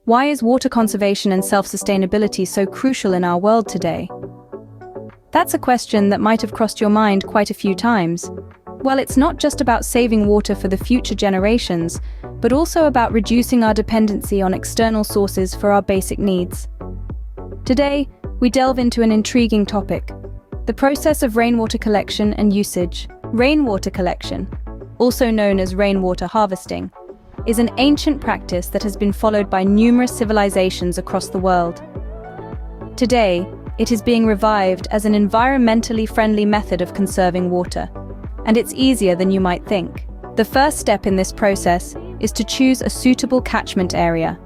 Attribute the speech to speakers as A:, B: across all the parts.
A: Why is water conservation and self-sustainability so crucial in our world today? That's a question that might have crossed your mind quite a few times. Well, it's not just about saving water for the future generations, but also about reducing our dependency on external sources for our basic needs. Today, we delve into an intriguing topic: the process of rainwater collection and usage. Rainwater collection, also known as rainwater harvesting, is an ancient practice that has been followed by numerous civilizations across the world. Today, it is being revived as an environmentally friendly method of conserving water, and it's easier than you might think. The first step in this process is to choose a suitable catchment area.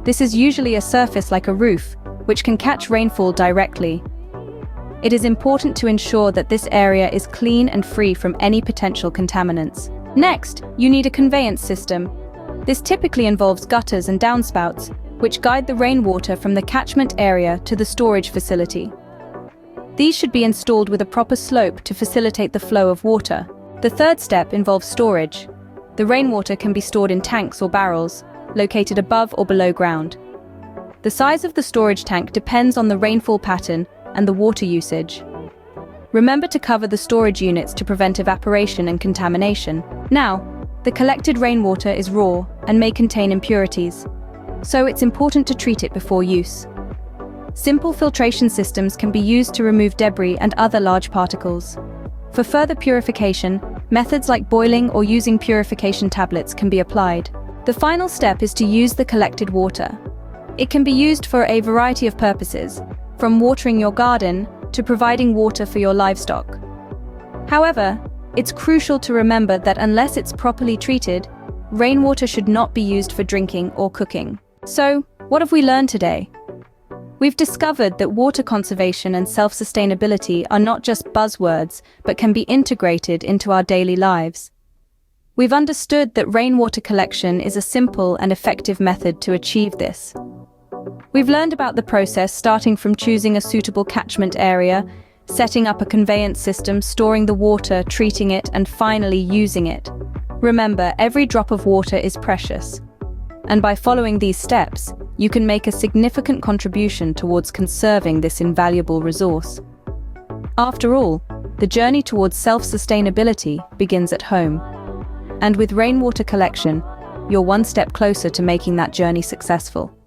A: This is usually a surface like a roof, which can catch rainfall directly. It is important to ensure that this area is clean and free from any potential contaminants. Next, you need a conveyance system. This typically involves gutters and downspouts, which guide the rainwater from the catchment area to the storage facility. These should be installed with a proper slope to facilitate the flow of water. The third step involves storage. The rainwater can be stored in tanks or barrels, located above or below ground. The size of the storage tank depends on the rainfall pattern and the water usage. Remember to cover the storage units to prevent evaporation and contamination. Now, the collected rainwater is raw and may contain impurities, so it's important to treat it before use. Simple filtration systems can be used to remove debris and other large particles. For further purification, methods like boiling or using purification tablets can be applied. The final step is to use the collected water. It can be used for a variety of purposes, from watering your garden to providing water for your livestock. However, it's crucial to remember that unless it's properly treated, rainwater should not be used for drinking or cooking. So, what have we learned today? We've discovered that water conservation and self-sustainability are not just buzzwords, but can be integrated into our daily lives. We've understood that rainwater collection is a simple and effective method to achieve this. We've learned about the process starting from choosing a suitable catchment area, setting up a conveyance system, storing the water, treating it, and finally using it. Remember, every drop of water is precious. And by following these steps, you can make a significant contribution towards conserving this invaluable resource. After all, the journey towards self-sustainability begins at home. And with rainwater collection, you're one step closer to making that journey successful.